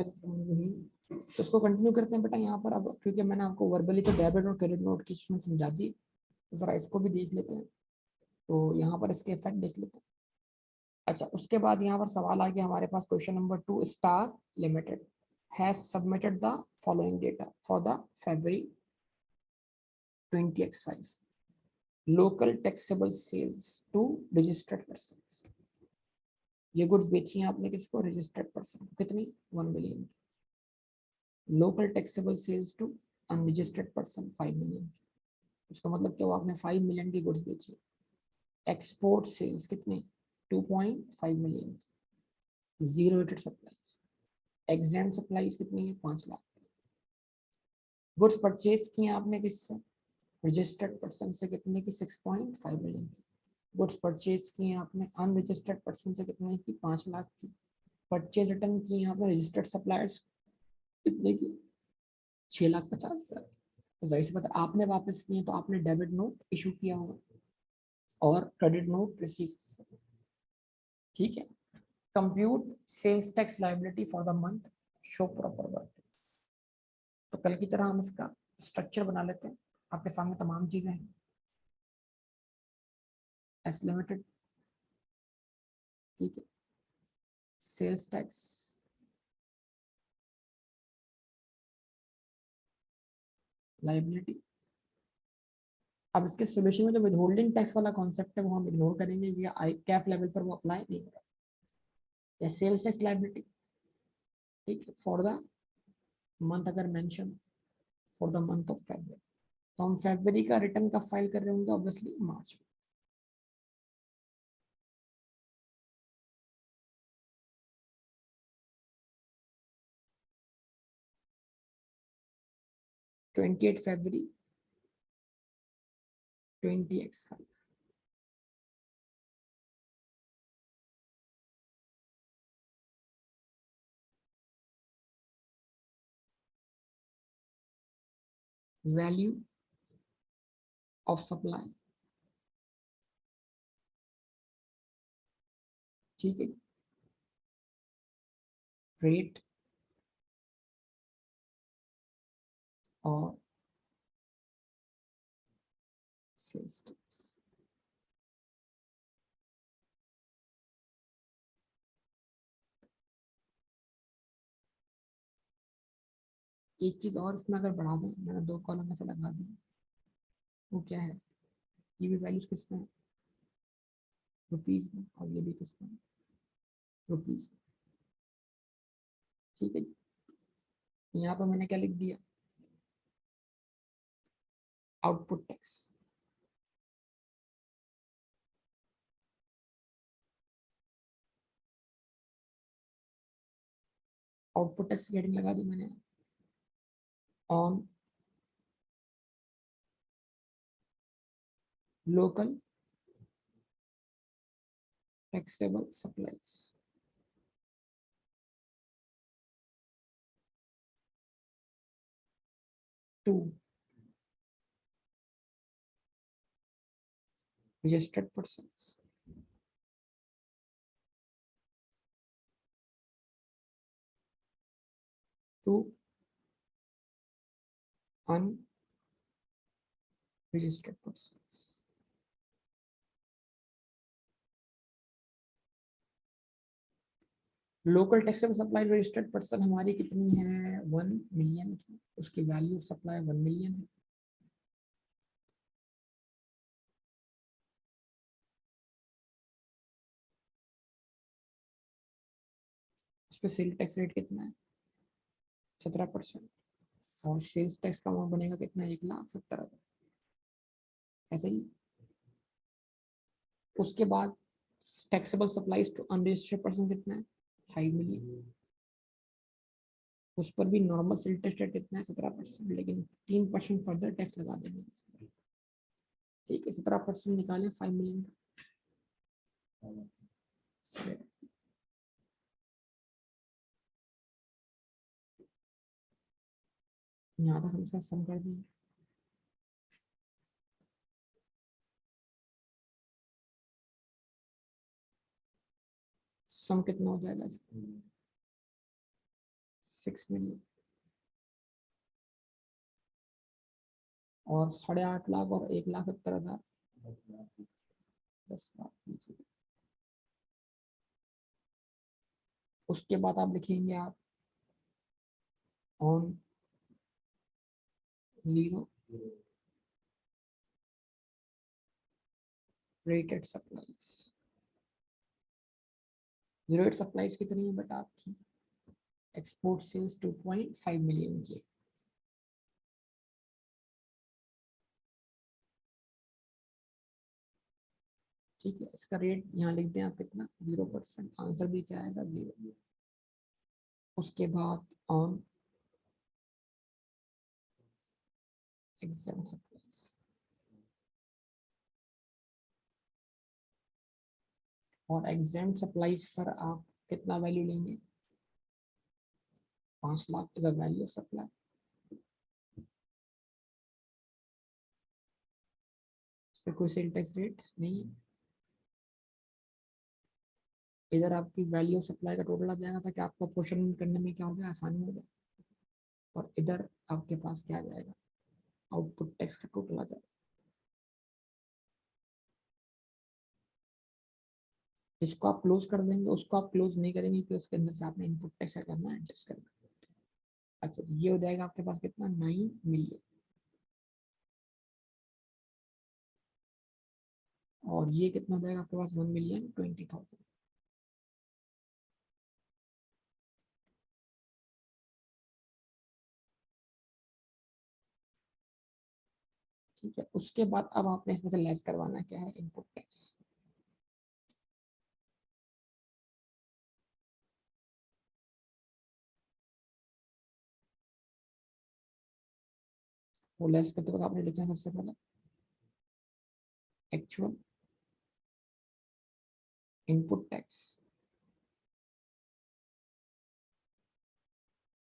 तो उसको कंटिन्यू करते हैं बेटा यहाँ पर। अब क्योंकि मैंने आपको वर्बली तो डेबिट और क्रेडिट नोट की समझा दी, तो जरा इसको भी देख लेते हैं। तो यहाँ पर इसके इफेक्ट देख लेते हैं। अच्छा, उसके बाद यहाँ पर सवाल आ गया हमारे पास, question number 2, star limited has submitted the following data for the February 20x5 local taxable sales to registered person. ये गुड्स बेची हैं आपने किसको? Registered person. कितनी? 1 million. Local taxable sales to unregistered person 5 million. उसका मतलब क्या हुआ? आपने 5 मिलियन की गुड्स बेची। एक्सपोर्ट सेल्स कितने? 2.5 million. Zero rated supplies. Exam supplies कितनी है? 5 लाख। गुड्स परचेज किए आपने किससे? रजिस्टर्ड पर्सन से। कितने की? 6.5 मिलियन की। गुड्स परचेज किए आपने अनरजिस्टर्ड पर्सन से। कितने की? 5 लाख की। परचेज रिटर्न किए आपने रजिस्टर्ड सप्लायर्स। कितने की? 6,50,000। तो जाहिर सी बात है, आपने वापस किए तो आपने डेबिट नोट इशू किया होगा और क्रेडिट नोट रिसीव। ठीक है। Compute sales tax liability for the month, show proper work. तो कल की तरह हम इसका स्ट्रक्चर बना लेते हैं। आपके सामने तमाम चीजें हैं। एस लिमिटेड, ठीक है, सेल्स टैक्स, लायबिलिटी। अब इसके सोल्यूशन में जो विदहोल्डिंग टैक्स वाला कॉन्सेप्ट है वो हम इग्नोर करेंगे, या आई कैप लेवल पर वो अप्लाई नहीं होगा। या सेल्स टैक्स लायबिलिटी, ठीक है, फॉर द मंथ अगर mention, for the month of February, तो हम फेब्रुअरी का रिटर्न कब फाइल कर रहे होंगे? ऑब्वियसली मार्च में। 28 February 20x5। Value of supply, ठीक है, रेट और सेल्स टैक्स। एक चीज और इसमें अगर बढ़ा दें, मैंने 2 कॉलम ऐसे लगा दिए, वो क्या है? ये भी वैल्यूज किस में? रुपीज में। और ये भी किस में? रुपीज। ठीक है। यहाँ पर मैंने क्या लिख दिया? Output tax. आउटपुट टैक्स की हेडिंग लगा दी मैंने, on local taxable supplies to registered persons. To unregistered persons. Local taxable supply registered person हमारी कितनी है? 1 मिलियन की। उसकी वैल्यू सप्लाई 1 मिलियन है। उस पर सेल टैक्स रेट कितना है? 17%। और सेल्स टैक्स का अमाउंट बनेगा कितना? 1,70,000। ऐसे ही उसके बाद taxable supplies to unregistered person कितना है? 5 मिलियन। उस पर भी नॉर्मल सेल टैक्स रेट कितना है? 17%, लेकिन 3% फर्दर टैक्स लगा देंगे। ठीक है, 17% निकालें 5 मिलियन का। यहाँ तक हम इसका सम कर देंगे। सम कितना हो जाएगा इसका? 6 मिलियन और 8.5 लाख और 1,70,000 10 लाख नीचे। उसके बाद आप लिखेंगे आप on 0 rated supplies. Rate supplies कितनी है बेटा आपकी? एक्सपोर्ट सेल्स 2.5 मिलियन की। ठीक है, इसका रेट यहाँ लिख दें आप कितना? 0%। आंसर भी क्या आएगा? 0। उसके बाद ऑन एग्जाम सप्लाईज और एग्जाम सप्लाईज पर आप कितना वैल्यू लेंगे? 5 lakh is the value of supply. इस पर कोई सेल टैक्स रेट नहीं है। इधर आपकी वैल्यू ऑफ सप्लाई का टोटल आ जाएगा ताकि आपको पोर्शन करने में क्या हो गया? आसानी हो जाए। और इधर आपके पास क्या आ जाएगा? आउटपुट टैक्स का टोटल आ जाएगा। इसको आप क्लोज कर देंगे, उसको आप क्लोज नहीं करेंगे क्योंकि उसके अंदर से आपने इनपुट टैक्स करना है, एडजस्ट करना है। अच्छा, ये हो जाएगा आपके पास कितना? 9 मिलियन। और ये कितना हो जाएगा आपके पास? 1,20,000। ठीक है, उसके बाद अब आपने इसमें से लेस करवाना क्या है? Input tax. वो लेस करते वक्त आपने लिखना सबसे पहले एक्चुअल इनपुट टैक्स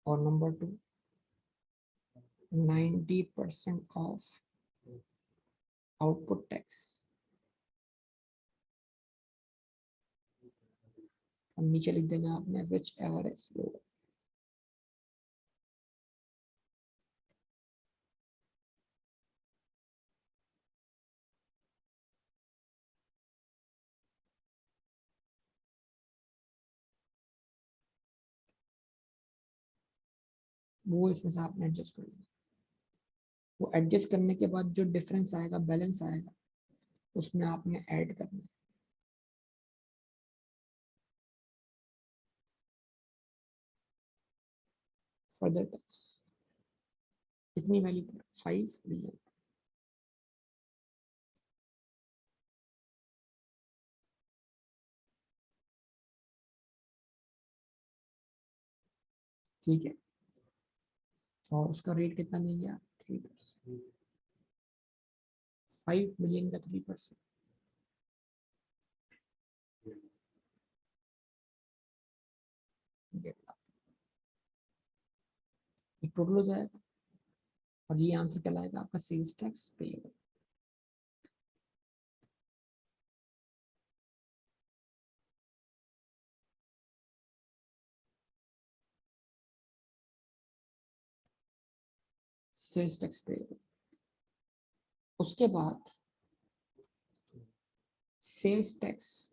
और नंबर 2 90% ऑफ आउटपुट टैक्स। और नीचे लिख देना आपने विच एवर इज लोअर। वो इसमें से आपने एडजस्ट कर लेना। वो एडजस्ट करने के बाद जो डिफरेंस आएगा, बैलेंस आएगा, उसमें आपने ऐड करना है फर्दर टैक्स। कितनी वैल्यू पर? 5 मिलियन। ठीक है, और उसका रेट कितना देंगे आप? 3%। 5 मिलियन का 3%। टोटल हो जाएगा और ये आंसर कहलाएगा आपका sales tax payable. Sales tax payable. उसके बाद सेल्स टैक्स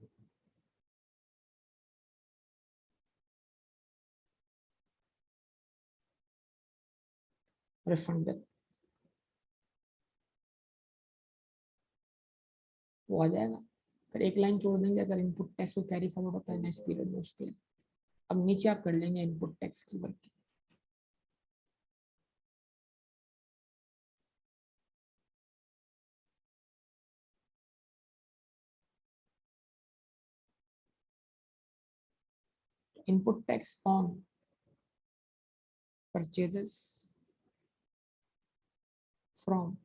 रिफंडेबल। वो आ जाएगा। फिर एक लाइन छोड़ देंगे अगर इनपुट टैक्स को कैरी फॉरवर्ड होता है नेक्स्ट पीरियड में उसके लिए। अब नीचे आप कर लेंगे इनपुट टैक्स की working. Input tax on purchases from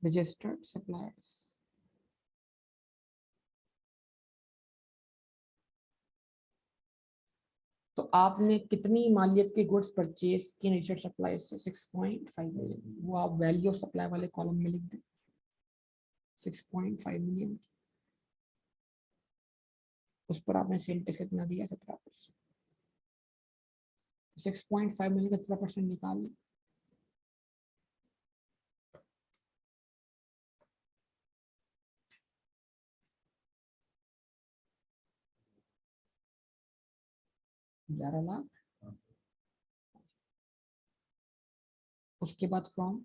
registered suppliers. तो आपने कितनी मालियत के गुड्स परचेज की रजिस्टर्ड सप्लायर से? 6.5 मिलियन। वो आप वैल्यू ऑफ सप्लाई वाले कॉलम में लिख दें 6.5 मिलियन। उस पर आपने सेल टैक्स कितना दिया, 17%। 6.5 मिलियन का 17% निकाल लो। ग्यारह लाख। उसके बाद from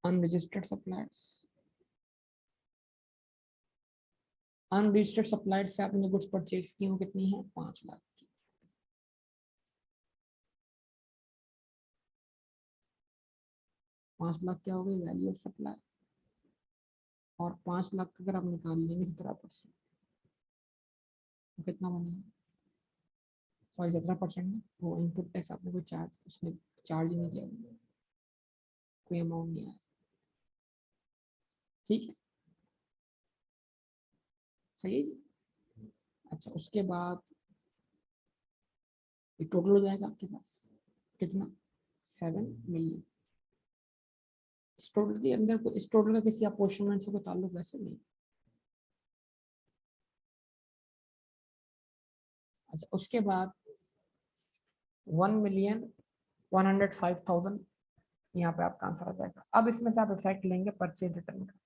unregistered suppliers, unregistered suppliers से आपने गुड्स परचेज की हो कितनी है, 5 लाख की। पांच लाख क्या हो गई, वैल्यू ऑफ सप्लाई। और 5 लाख अगर आप निकाल लेंगे 17%, तो कितना बनेगा, सॉरी 17%, वो इनपुट टैक्स आपने कोई चार्ज उसमें चार्ज नहीं किया, कोई अमाउंट नहीं आया, ठीक है, सही है जी। अच्छा उसके बाद ये टोटल हो जाएगा आपके पास कितना, 7 मिलियन। इस टोटल के अंदर को इस टोटल का किसी अपोर्शनमेंट से कोई ताल्लुक वैसे नहीं। अच्छा उसके बाद 1,105,000 यहाँ पे आपका आंसर आ जाएगा। अब इसमें से आप इफेक्ट लेंगे परचेज रिटर्न का,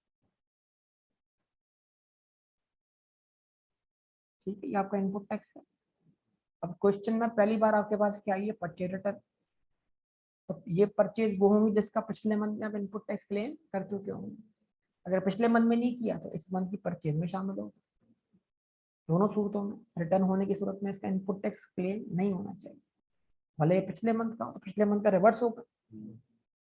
ठीक है, ये आपका इनपुट टैक्स है। अब क्वेश्चन में पहली बार आपके पास क्या आई है, परचेज रिटर्न। तो ये परचेज वो होंगी जिसका पिछले मंथ में आप इनपुट टैक्स क्लेम कर चुके होंगे। अगर पिछले मंथ में नहीं किया तो इस मंथ की परचेज में शामिल होगा। दोनों सूरतों में रिटर्न होने की सूरत में इसका इनपुट टैक्स क्लेम नहीं होना चाहिए, भले ये पिछले मंथ का हो तो पिछले मंथ का रिवर्स होगा,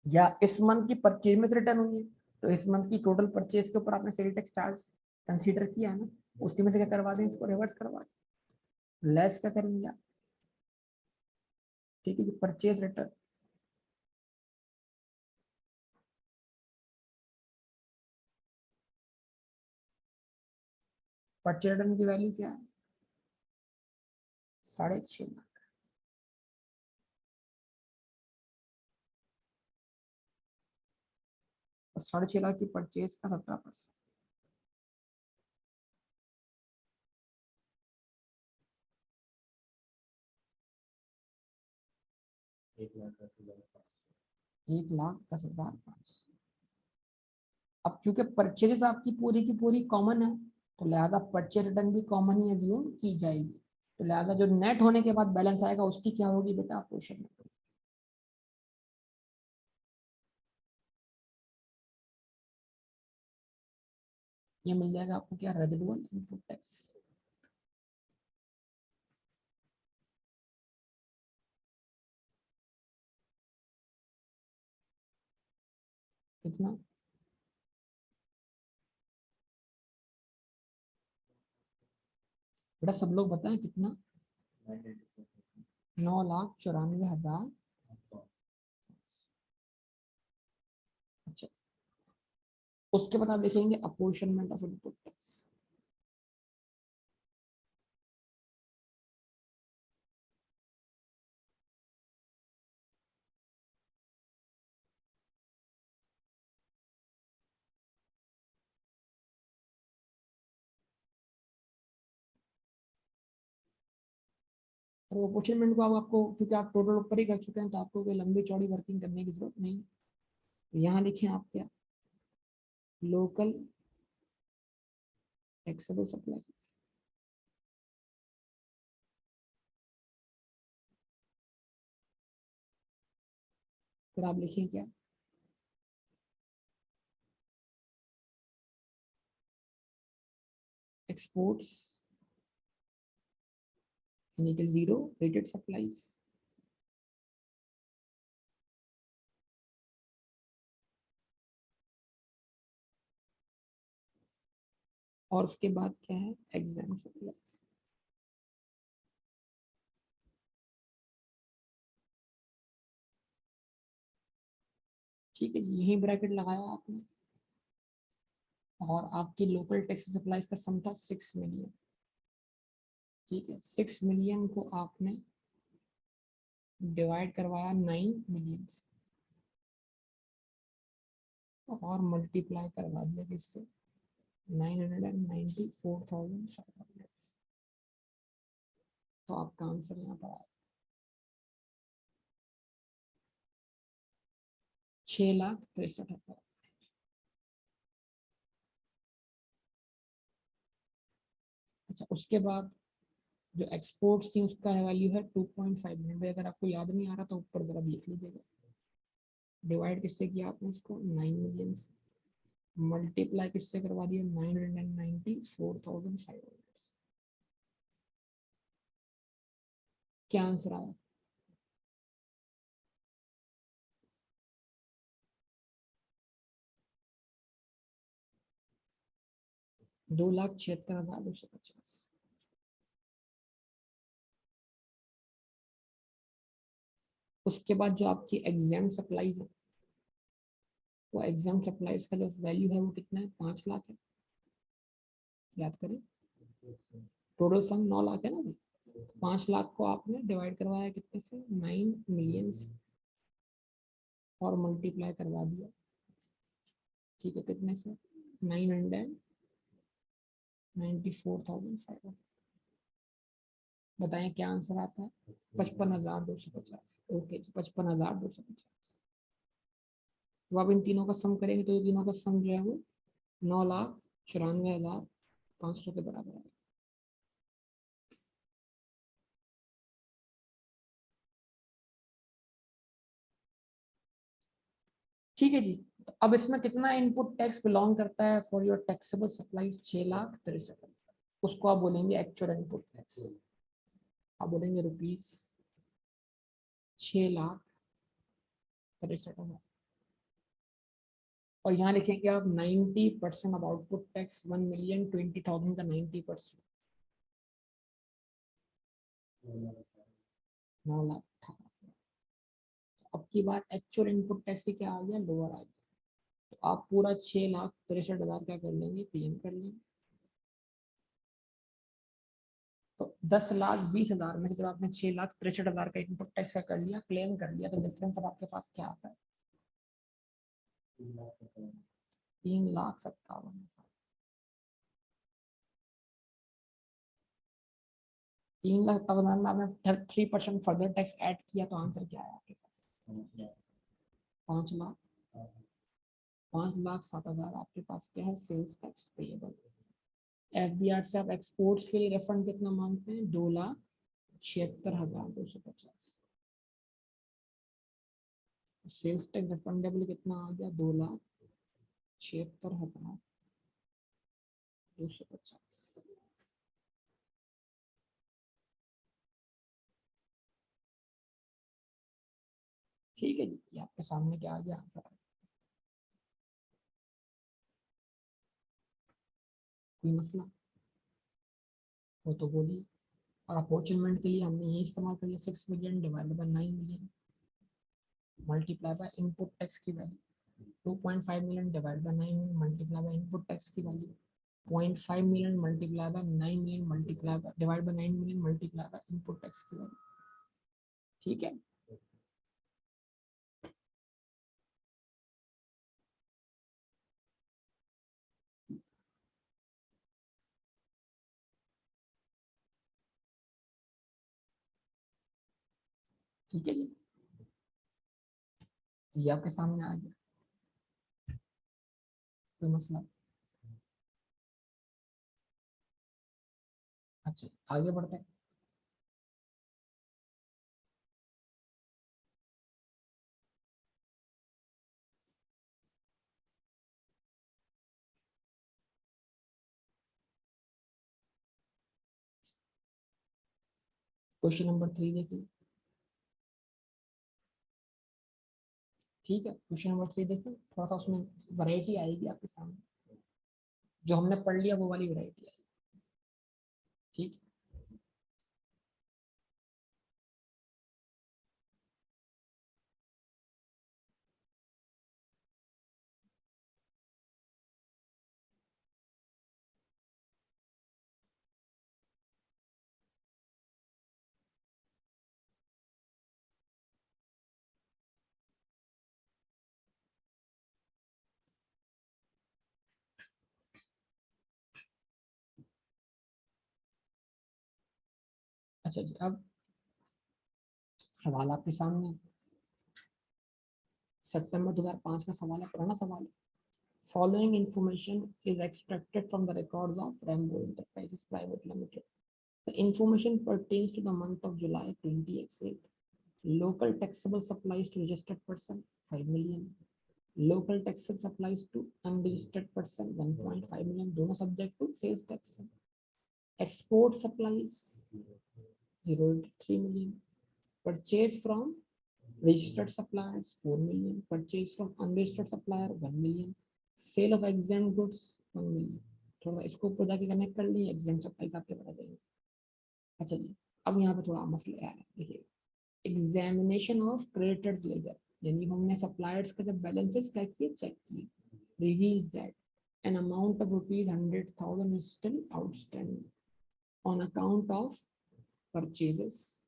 या इस मंथ की परचेज में से रिटर्न हुई है तो इस मंथ की टोटल परचेज के ऊपर आपने सेल टैक्स चार्ज कंसीडर किया है ना, उसी में से क्या करवा दें, इसको रिवर्स करवा दें, लेस क्या करेंगे आप, ठीक है जी। परचेज रिटर्न, परचेज रिटर्न की वैल्यू क्या है, 6.5 लाख। और 6.5 लाख की परचेज का 17%, 1,10,500। अब चूंकि परचेजेस आपकी पूरी की पूरी कॉमन है तो लिहाजा परचेज रिटर्न भी कॉमन ही एज्यूम की जाएगी, तो लिहाजा जो नेट होने के बाद बैलेंस आएगा उसकी क्या होगी बेटा, क्वेश्चन में ये मिल जाएगा आपको क्या, रेजिडुअल इनपुट टैक्स। कितना, बेटा सब लोग बताएं कितना, 9,94,000। अच्छा उसके बाद आप देखेंगे अपोर्शनमेंट ऑफ इनपुट टैक्स। और अपोर्शनमेंट को आपको क्योंकि आप टोटल ऊपर ही कर चुके हैं तो आपको कोई लंबी चौड़ी वर्किंग करने की जरूरत नहीं। तो यहाँ लिखें आप क्या, लोकल टैक्सेबल सप्लाईज, फिर आप लिखें क्या, एक्सपोर्ट्स यानी कि जीरो रेटेड सप्लाईज। और उसके बाद क्या है, एग्जाम सप्लाईज। ठीक है, यही ब्रैकेट लगाया आपने और आपकी लोकल टैक्स सप्लाईज का सम था 6 मिलियन। ठीक है, 6 मिलियन को आपने डिवाइड करवाया 9 मिलियन से और मल्टीप्लाई करवा दिया किससे 994,500। तो आपका आंसर यहाँ पर आया 6,63,000। अच्छा, उसके बाद जो एक्सपोर्ट थी उसका वैल्यू है 2.5 मिलियन। भाई अगर आपको याद नहीं आ रहा तो ऊपर जरा देख लीजिएगा। डिवाइड किससे किया आपने इसको 9 मिलियन से, मल्टीप्लाई किससे करवा दिया 994,500। क्या आंसर आया? 2,76,250। उसके बाद जो आपकी एग्जाम सप्लाईज है, वो एग्जाम सप्लाईज का जो वैल्यू है वो कितना है 5 लाख है। याद करें, टोटल सम 9 लाख है ना भाई। 5 लाख को आपने डिवाइड करवाया कितने से 9 मिलियन से और मल्टीप्लाई करवा दिया, ठीक है, कितने से 994,500। बताएं क्या आंसर आता है? 55,250। ओके जी, 55,250। तो अब इन तीनों का सम करेंगे तो ये तीनों का सम जो है वो 9,94,500 के बराबर है। ठीक है जी। तो अब इसमें कितना इनपुट टैक्स बिलोंग करता है फॉर योर टैक्सेबल सप्लाईज? 6,63,000। उसको आप बोलेंगे एक्चुअल इनपुट टैक्स। आप बोलेंगे रुपीज 6,63,000। और यहाँ लिखेंगे आप 90% ऑफ आउटपुट टैक्स 1,20,000 का 90%, 9,18,000। अब की बार एक्चुअल इनपुट टैक्स से क्या आ गया, लोअर आ गया। तो आप पूरा 6,63,000 क्या कर लेंगे, क्लेम कर लेंगे। तो 10,20,000 में से जब आपने 6,63,000 का इनपुट टैक्स का कर लिया, क्लेम कर लिया, तो डिफरेंस अब आपके पास क्या आता है? 3,57,000। 3,57,000 में आपने 3% फर्दर टैक्स ऐड किया, तो आंसर क्या है आपके पास? 5 लाख। 5,07,000 आपके पास क्या है, सेल्स टैक्स पेएबल। एफबीआर से आप एक्सपोर्ट्स के लिए रिफंड कितना मांगते हैं? 2,76,250। सेल्स टैक्स रिफंडेबल कितना आ गया? 2,76,250। ठीक है जी, ये आपके सामने क्या आ गया आंसर? कोई मसला हो तो बोलिए। और अपॉर्चुनिमेंट के लिए हमने ये इस्तेमाल कर लिया 6 million divided by 9 million multiply by input tax की value. 2.5 million divide by 9 million multiply by input tax की value. 0.5 million multiply by 9 million multiply by divide by 9 million multiply by input tax की value. ठीक है। ठीक है जी, ये आपके सामने आ गया। कोई मसला? अच्छा, आगे बढ़ते हैं। क्वेश्चन नंबर 3 देखिए। ठीक है, क्वेश्चन नंबर 3 देखिए, थोड़ा सा उसमें वैरायटी आएगी आपके सामने। जो हमने पढ़ लिया वो वाली वैरायटी आएगी। ठीक है। अच्छा जी, अब सवाल आपके सामने सितंबर 2005 का सवाल है, पुराना सवाल है। Following information is extracted from the records of Rambo Enterprises Private Limited. The information pertains to the month of July 2018. Local taxable supplies to registered person 5 million. Local taxable supplies to unregistered person 1.5 million. दोनों subject to sales tax. Export supplies 0.3 million. Purchase from registered suppliers 4 million. Purchase from unregistered supplier 1 million. Sale of exempt goods 1 million. थोड़ा इसको ऊपर जाके connect कर लिए, exam supplies आपके बता देंगे। अच्छा जी, अब यहाँ पे थोड़ा मसला आ रहा है, देखिए एग्जामिनेशन ऑफ क्रेडिटर्स लेजर, यानी हमने सप्लायर्स का जब बैलेंसेस क्या किए, चेक किए, reveals that an amount of rupees 100,000 is still outstanding on account of purchases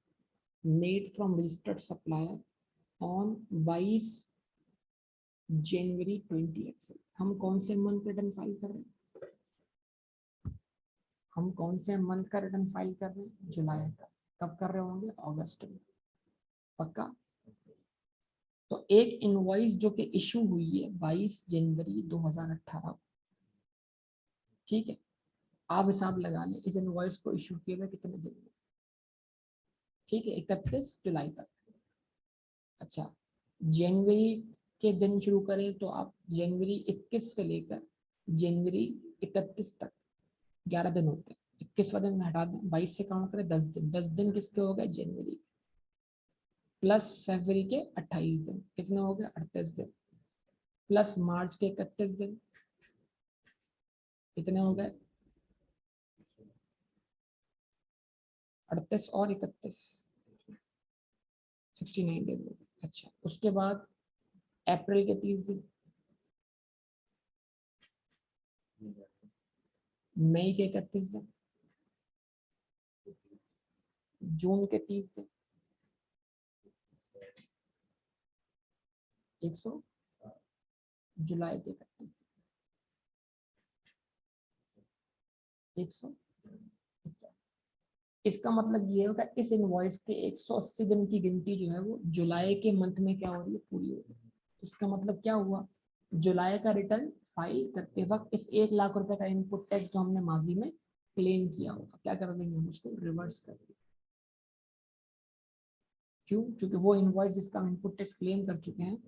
made from registered supplier on 22 जनवरी 20 हम कौन से मंथ रिटर्न फाइल कर रहे हैं, हम कौन से मंथ का रिटर्न फाइल कर रहे हैं, जुलाई का। कब कर रहे होंगे, अगस्त में, पक्का। तो एक इनवॉइस जो कि इशू हुई है 22 जनवरी 2018, ठीक है, आप हिसाब लगा लें इस इनवॉइस को इशू किए हुए कितने दिन में, ठीक है, 31 जुलाई तक। अच्छा, जनवरी के दिन शुरू करें तो आप जनवरी 21 से लेकर जनवरी 31 तक 11 दिन होते हैं। 21वां दिन हटा दें, 22 से काउंट करें 10 दिन, 10 दिन किसके हो गए, जनवरी, प्लस फरवरी के 28 दिन, कितने हो गए, 38 दिन, प्लस मार्च के 31 दिन, कितने हो गए, 38 और 31, 69 डेज हो गए। अच्छा, उसके बाद अप्रैल के 30 दिन, मई के 31 दिन, जून के 30 दिन, 100, जुलाई के 31, 100। इसका मतलब ये होगा इस इनवॉइस के 180 दिन की गिनती जो है वो जुलाई के मंथ में क्या हो रही है, पूरी हो रही है। इसका मतलब क्या हुआ, जुलाई का रिटर्न फाइल करते वक्त इस 1 लाख रुपए का इनपुट टैक्स जो हमने माजी में क्लेम किया होगा, क्या कर देंगे हम, उसको रिवर्स कर देंगे। क्यों, क्योंकि वो इनवॉइस जिसका हम इनपुट टैक्स क्लेम कर चुके हैं,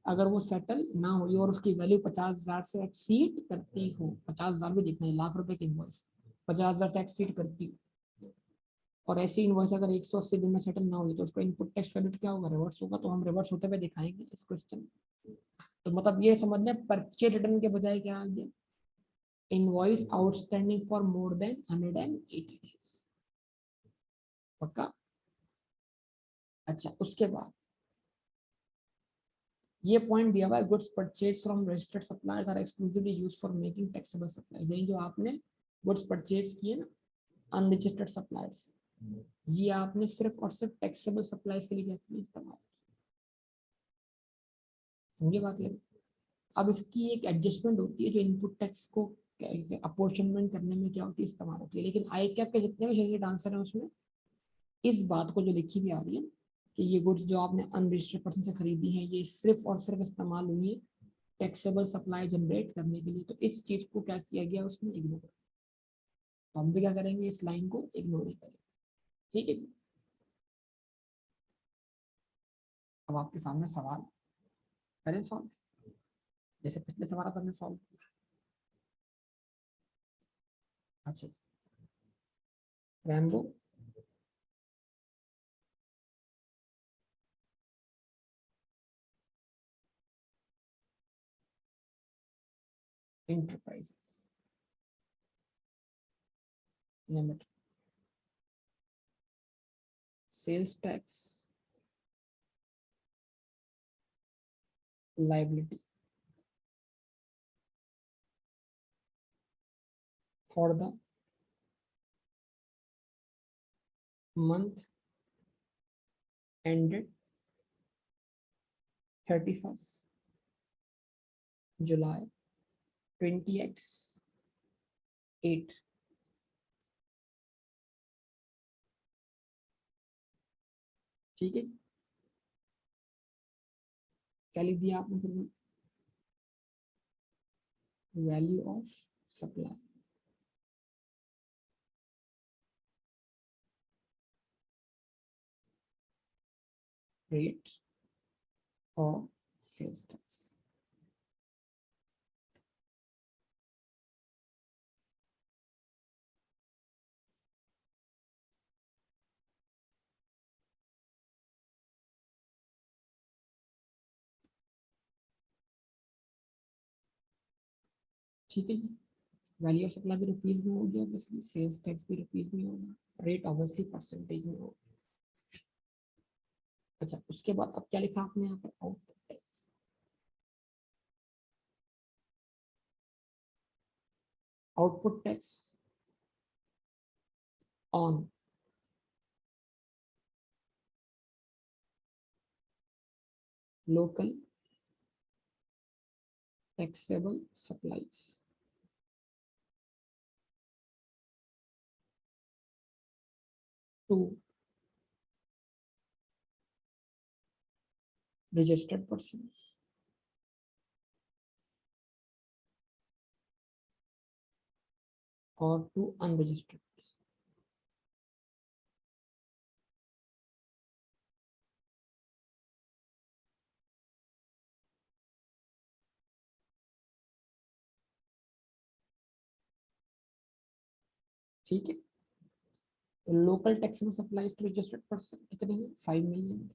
अगर वो सेटल ना हुई और उसकी वैल्यू 50,000 से एक्सीड करती हो, 50,000 भी देखना है, लाख रुपए की इनवॉइस 50,000 से एक्सीड करती हो, और ऐसी इनवॉइस अगर 180 दिन में सेटल ना हुई तो उसका इनपुट टैक्स क्रेडिट क्या होगा, रिवर्स होगा। तो हम रिवर्स होते हुए दिखाएंगे इस क्वेश्चन। तो मतलब ये समझ लें, परचेज रिटर्न के बजाय क्या आ गया, invoice outstanding for more than 180 days, पक्का। अच्छा, उसके बाद ये पॉइंट दिया हुआ है, goods purchase from registered suppliers are exclusively used for making taxable supplies, यानी जो आपने गुड्स परचेज किए ना अनरजिस्टर्ड सप्लायर्स, ये आपने सिर्फ और सिर्फ टैक्सेबल सप्लाईज के लिए क्या किया, इस्तेमाल, समझे बात है। अब इसकी एक एडजस्टमेंट होती है जो इनपुट टैक्स को अपोर्शनमेंट करने में क्या होती है, इस्तेमाल होती है। लेकिन आई कैप के जितने भी सजेस्ट आंसर है उसमें इस बात को जो लिखी भी आ रही है कि ये गुड्स जो आपने अनरजिस्टर्ड पर्सन से खरीदी है ये सिर्फ और सिर्फ इस्तेमाल हुई है टैक्सेबल सप्लाई जनरेट करने के लिए, तो इस चीज को क्या किया गया उसमें, इग्नोर। तो हम भी क्या करेंगे, इस लाइन को इग्नोर ही करेंगे, ठीक है। अब आपके सामने सवाल करें सॉल्व, जैसे पिछले सवाल था हमने सॉल्व किया। अच्छा, Rambo enterprises limited, sales tax liability for the month ended 31st July 20x8 ठीक है, क्या लिख दिया आपने फिर? वैल्यू ऑफ सप्लाई रेट और सेल्स टैक्स। ठीक है जी, वैल्यू ऑफ सप्लाई भी रुपीज में होगी, ऑब्वियसली सेल्स टैक्स भी रुपीज में होगा, रेट ऑब्वियसली परसेंटेज में होगा। अच्छा, उसके बाद अब क्या लिखा आपने यहाँ पर? Output tax. Output tax on local taxable supplies. To registered persons or to unregistered persons। ठीक है, तो local taxable supplies to registered person कितने हैं? 5 मिलियन।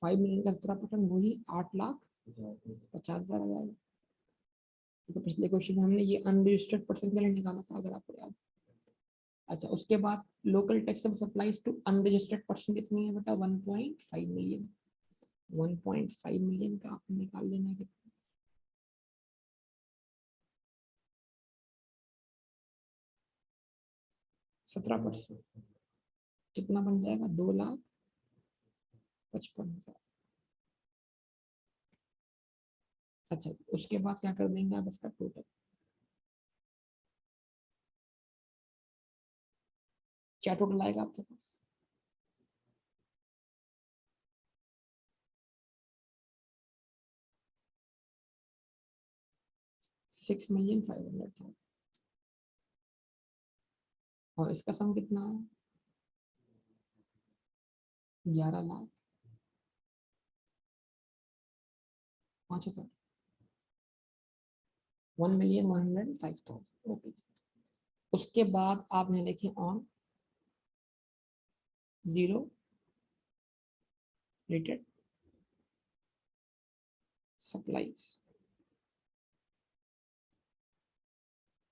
फाइव मिलियन का 17% वही 8,50,000 आ जाएगा। तो पिछले क्वेश्चन में हमने ये अनरजिस्टर्ड पर्सन के लिए निकाला था, अगर आपको याद। अच्छा, उसके बाद local taxable supplies to unregistered person कितनी है बेटा? 1.5 मिलियन। 1.5 मिलियन का आपने निकाल लेना है। 17% कितना बन जाएगा? 2,55,000। अच्छा, उसके बाद क्या कर देंगे आप इसका टोटल? क्या टोटल आएगा आपके पास? 6,500,000। और इसका सम कितना है? 11,05,000। 1,105,000। ओके। उसके बाद आपने लिखे ऑन जीरो रेटेड सप्लाईज।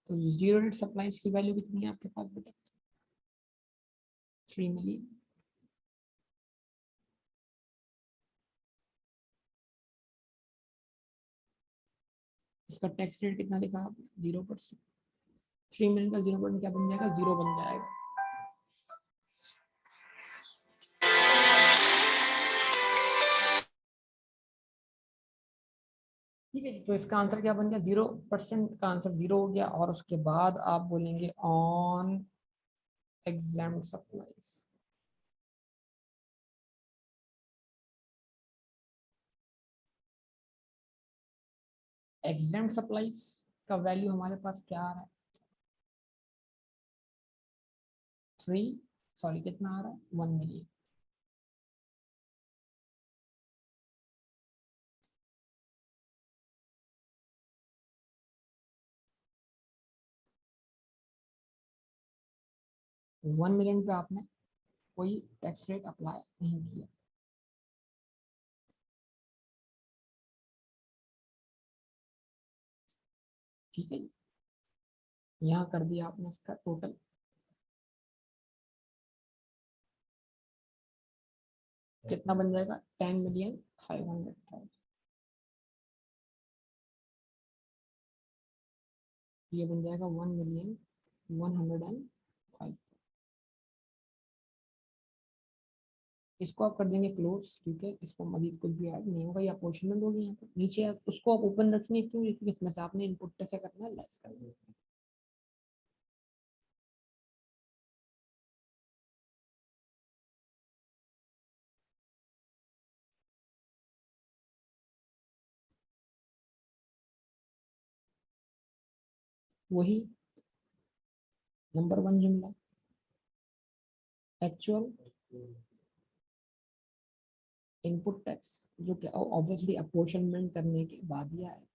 तो जीरो रेट सप्लाईज की वैल्यू कितनी है आपके पास बेटा? 3 मिलियन। इसका टैक्स रेट कितना लिखा आपने? 0%। 3 मिलियन का 0% क्या बन जाएगा? 0 बन जाएगा। ठीक है, तो इसका आंसर क्या बन गया? 0% का आंसर 0 हो गया। और उसके बाद आप बोलेंगे on exam supplies. Exam supplies का वैल्यू हमारे पास क्या आ रहा है? 3, सॉरी कितना आ रहा है? 1 मिलियन। वन मिलियन पे आपने कोई टैक्स रेट अप्लाई नहीं किया। ठीक है, यहाँ कर दिया आपने इसका टोटल। कितना बन जाएगा? 10,500,000। ये बन जाएगा 1,105,000। इसको आप कर देंगे क्लोज, ठीक है, इसको मजीद कुछ भी ऐड नहीं होगा, या अपोर्शनमेंट होगी यहाँ पर नीचे, आप उसको आप ओपन रखेंगे, क्यों, क्योंकि इसमें से आपने इनपुट कैसे करना है, लेस करना है। वही नंबर वन जुमला, एक्चुअल इनपुट टैक्स, जो कि ऑब्वियसली अपोर्शनमेंट करने के बाद ही आए।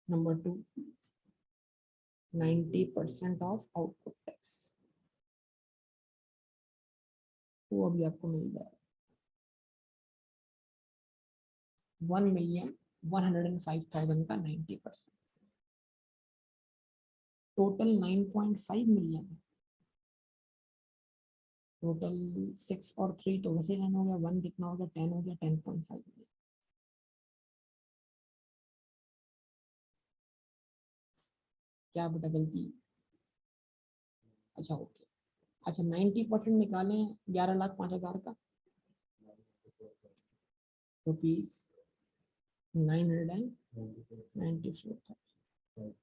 Number two, 90% of output tax, वो अभी आपको मिल जाएगा 1,105,000 का 90%, टोटल 9.5 मिलियन, टोटल 6 और 3 तो वैसे 10 हो गया, 1 कितना हो गया, 10 हो गया, 10.5 मिलियन। क्या बेटा गलती, अच्छा ओके, अच्छा 90% निकालें 11,05,000 का, रुपीज 994,000,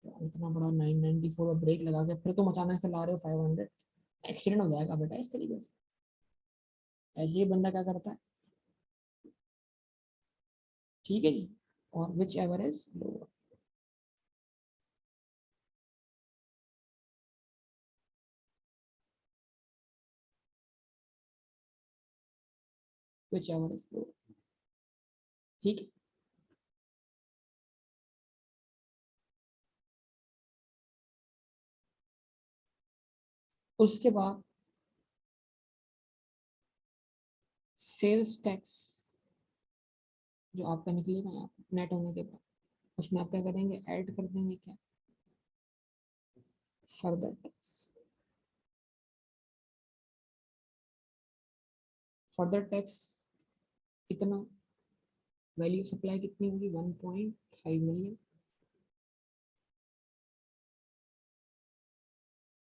इतना बड़ा 994 ब्रेक लगा के फिर तुम अचानक से ला रहे हो 500, एक्सीडेंट हो जाएगा बेटा इस तरीके से, ऐसे ही बंदा क्या करता है, ठीक है जी। और which ever is lower, which ever is lower, ठीक है। उसके बाद सेल्स टैक्स जो आपका निकलेगा यहाँ नेट होने के बाद, उसमें आप क्या करेंगे, ऐड कर देंगे क्या, फर्दर टैक्स, फर्दर टैक्स कितना, वैल्यू सप्लाई कितनी होगी 1.5 मिलियन,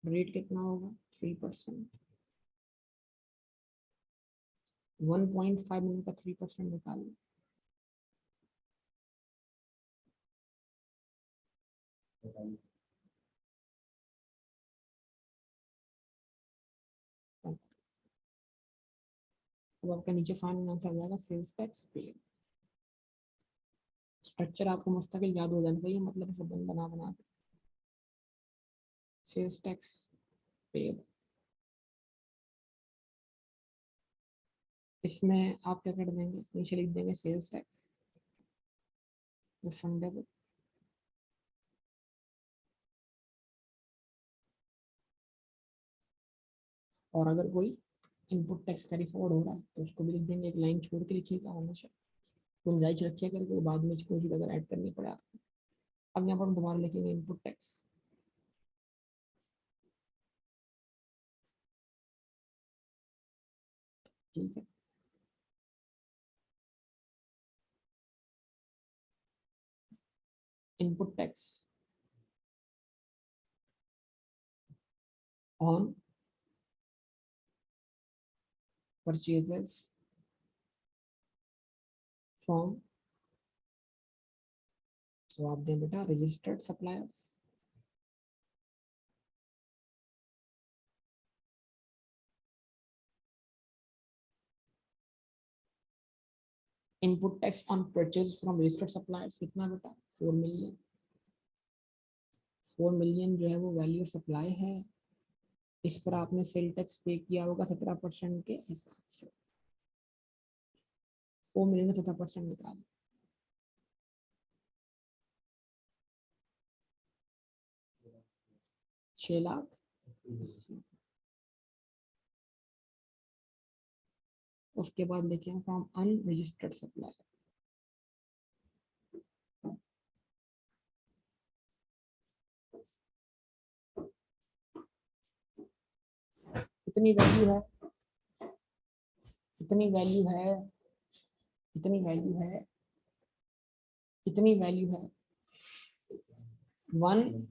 रेट कितना होगा 3%, 1.5 मिलियन का 3% निकाल लो, अब आपका नीचे फाइनल आंसर आ जाएगा सेल्स टैक्स पे। स्ट्रक्चर आपको मुस्तकिल याद हो जाना चाहिए, मतलब इसे बना बना के, सेल्स टैक्स पे, इसमें आप क्या कर देंगे, नीचे लिख देंगे सेल्स टैक्स रिफंडेबल, और अगर कोई इनपुट टैक्स कैरी फॉरवर्ड हो रहा है तो उसको भी लिख देंगे, एक लाइन छोड़ के लिखिएगा हमेशा, गुंजाइश रखिए करके, बाद में कोई भी अगर ऐड करनी पड़े आपको। अब यहाँ पर हम दोबारा लिखेंगे इनपुट टैक्स, ठीक है, input tax on purchases from, तो आप दें बेटा registered suppliers, input tax on purchase from registered suppliers कितना बेटा 4 मिलियन, 4 मिलियन जो है वो वैल्यू सप्लाई है, इस पर आपने सेल टैक्स पे किया होगा 17% के हिसाब से, 4 मिलियन का 17% निकाल, 6,00,000, उसके बाद लिखे फ्रॉम अनरजिस्टर्ड सप्लाई, कितनी वैल्यू है, कितनी वैल्यू है, कितनी वैल्यू है, कितनी वैल्यू है, 1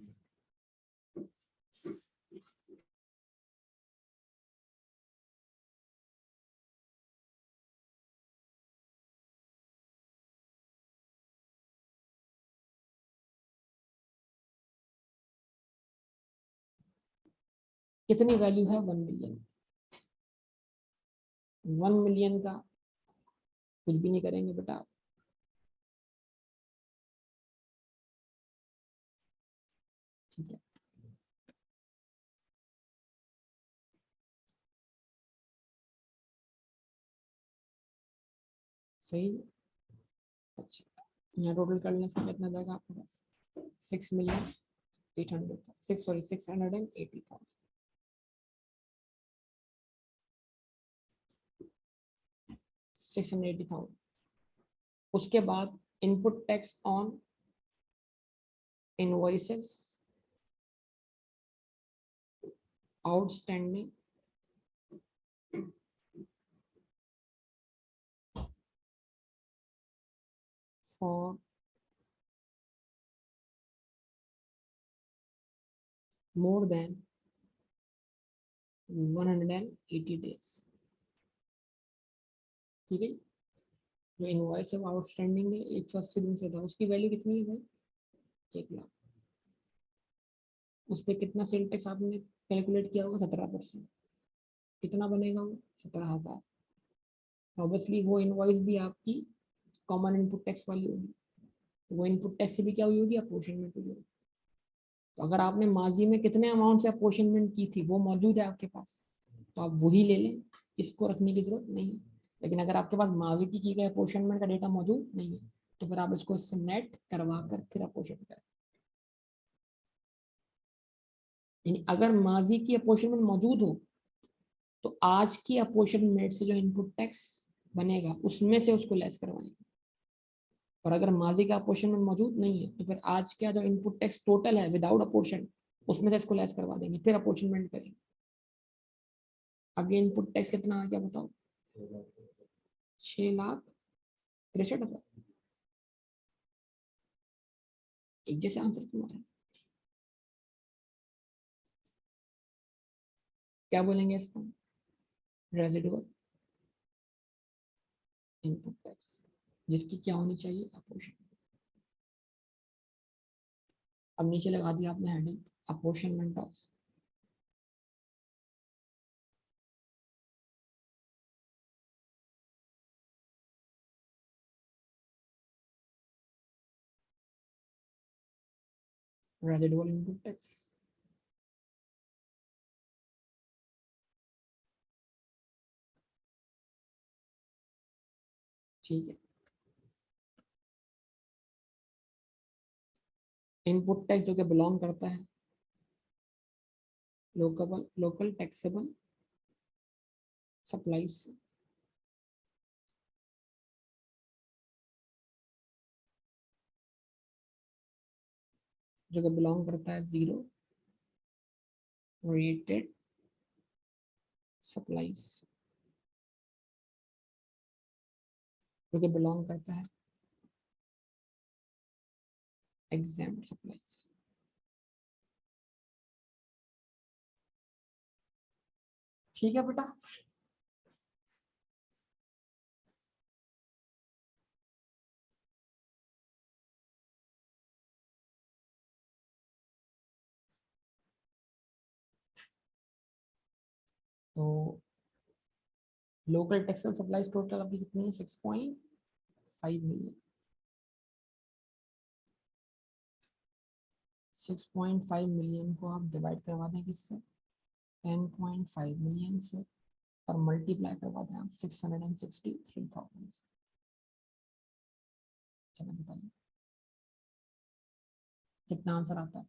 कितनी वैल्यू है 1 मिलियन। 1 मिलियन का कुछ भी नहीं करेंगे बेटा, ठीक है। सही। अच्छा, यहाँ टोटल करने से कितना जाएगा आपके पास, 6,800,000, 680,000। 680,000। उसके बाद input tax on invoices outstanding for more than 180 days। ठीक है, जो इनवॉइस है आउटस्टैंडिंग है 180 दिन से था, उसकी वैल्यू कितनी है भाई, 1 लाख। उस पर कितना सेल टैक्स आपने कैलकुलेट किया होगा, 17%। कितना बनेगा वो, 17,000। ऑब्वियसली वो इनवॉइस भी आपकी कॉमन इनपुट टैक्स वाली होगी, वो इनपुट टैक्स की भी क्या हुई होगी, अपोर्शनमेंट हुई होगी। तो अगर आपने माजी में कितने अमाउंट से अपोर्शनमेंट की थी वो मौजूद है आपके पास, तो आप वही ले लें, इसको रखने की जरूरत नहीं है। लेकिन अगर आपके पास माजी की गई अपोर्शनमेंट का डेटा मौजूद नहीं है, तो फिर आप इसको इससे नेट करवा कर फिर अपोर्शन करें। यानी अगर माजी की अपोर्शनमेंट मौजूद हो तो आज की अपोर्शनमेंट से जो इनपुट टैक्स बनेगा उसमें से उसको लेस करवाएंगे। और अगर माजी का अपोर्शनमेंट मौजूद नहीं है तो फिर आज का जो इनपुट टैक्स टोटल है विदाउट अपोर्शन, उसमें से इसको लेस करवा देंगे, फिर अपोर्शनमेंट करेंगे। अब ये इनपुट टैक्स कितना आ गया बताओ, 6,63,000। एक जैसे आंसर तुम्हारा, क्या बोलेंगे इसका, रेजिडुअल इनपुट टैक्स, जिसकी क्या होनी चाहिए, अपोर्शन। अब नीचे लगा दिया आपने heading, apportionment of residual input tax. ठीक है, इनपुट टैक्स जो कि बिलोंग करता है लोकल टैक्सेबल सप्लाईज से, जो कि बिलोंग करता है जीरो रेटेड सप्लाईज, जो कि बिलोंग करता है एग्जाम सप्लाईज। ठीक है बेटा, तो लोकल टैक्सेबल सप्लाईज टोटल अभी कितनी है, 6.5 मिलियन। 6.5 मिलियन को आप डिवाइड करवा दें किससे, 10.5 मिलियन से, और मल्टीप्लाई करवा दें आप 663,000 से। चलो बताइए कितना आंसर आता है,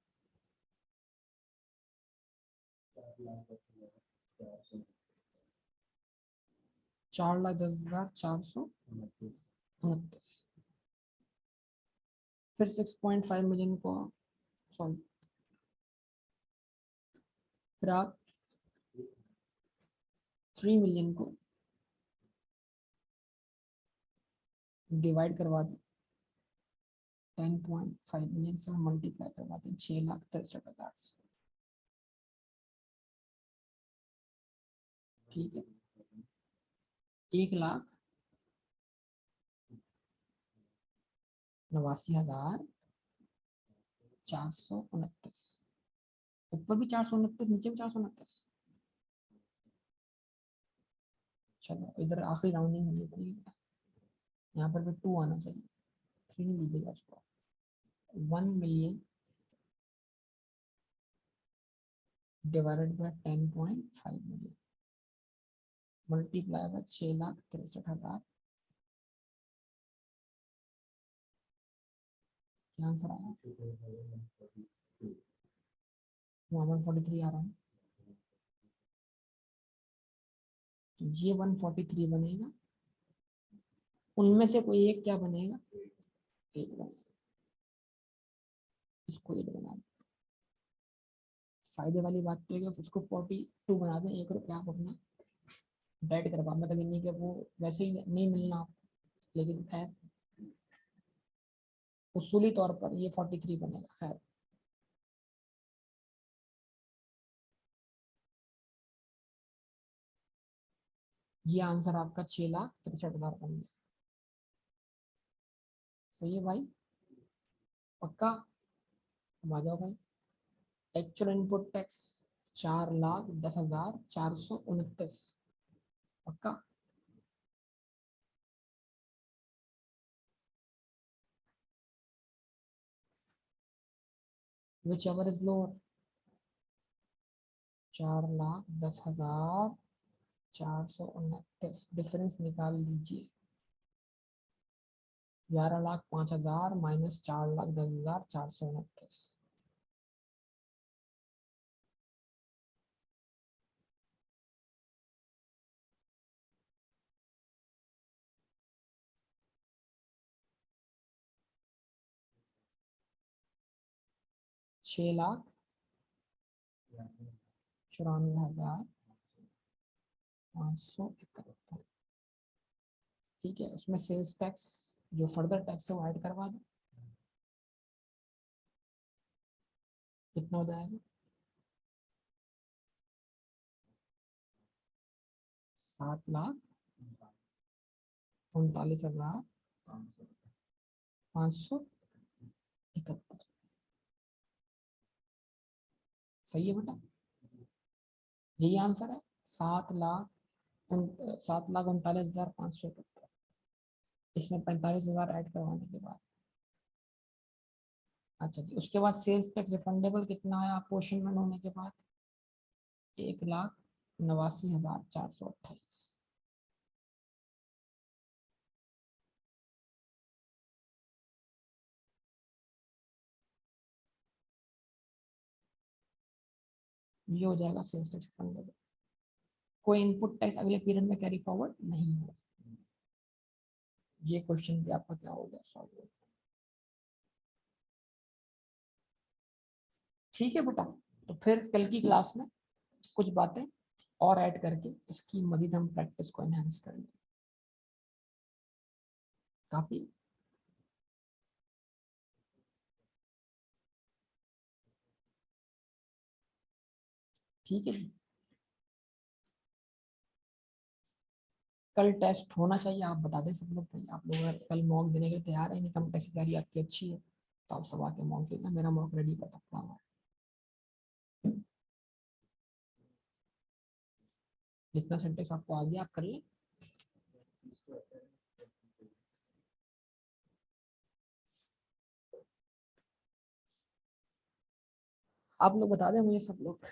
4,10,429। फिर 6.5 मिलियन को, सॉरी, फिर आप 3 मिलियन को डिवाइड करवा दें 10.5 मिलियन से, मल्टीप्लाई करवा दें 6,63,000 से। ठीक है, 1,89,429। ऊपर भी 429, नीचे भी 429। चलो इधर आखिरी राउंडिंग होनी पड़ेगी, यहाँ पर भी 2 आना चाहिए, 3 नहीं लीजिएगा उसको। 1,000,000 divided by 10.5 million multiply bye 6,63,000, क्या आंसर आया? 143 आ रहा है, तो ये 143 बनेगा, उनमें से कोई एक क्या बनेगा? 8 बनेगा, इसको 8 बना दें। फायदे वाली बात तो है कि उसको 42 बना दें, 1 रुपया आप अपना डेट करवा, मतलब इन्हीं के वो वैसे ही नहीं मिलना आपको, लेकिन खैर उसूली तौर पर ये 43 बनेगा। खैर ये आंसर आपका 6,63,000 बन गया। सही है भाई, पक्का? अब आ जाओ भाई, एक्चुअल इनपुट टैक्स 4,10,429, पक्का? Which ever is lower, 4,10,429, difference निकाल लीजिए। 11,05,000 माइनस 4,10,429। 6,94,571। ठीक है, उसमें सेल्स टैक्स जो फर्दर टैक्स है वो ऐड करवा दो, कितना हो जाएगा? 7,39,571। सही है बेटा, यही आंसर है। 7,39,571, इसमें 45,000 ऐड करवाने के बाद। अच्छा जी, उसके बाद सेल्स टैक्स रिफंडेबल कितना है अपोर्शनमेंट होने के बाद? 1,89,428। ये हो जाएगा सेल्स टैक्स रिफंडेबल। कोई इनपुट टैक्स अगले पीरियड में कैरी फॉरवर्ड नहीं होगा। ये क्वेश्चन भी आपका क्या हो गया, सॉल्व। ठीक है बेटा, तो फिर कल की क्लास में कुछ बातें और ऐड करके इसकी मजीद हम प्रैक्टिस को एनहांस करेंगे। काफी। ठीक है जी, कल टेस्ट होना चाहिए, आप बता दें सब लोग भाई, आप लोग अगर कल मॉक देने के लिए तैयार है, इनकम टैक्स की तैयारी आपकी अच्छी है, तो आप सब आके मॉक देना, मेरा मॉक रेडी पड़ा हुआ है। जितना सेंटेंस आपको आ गया आप कर लें। आप लोग बता दें मुझे सब लोग।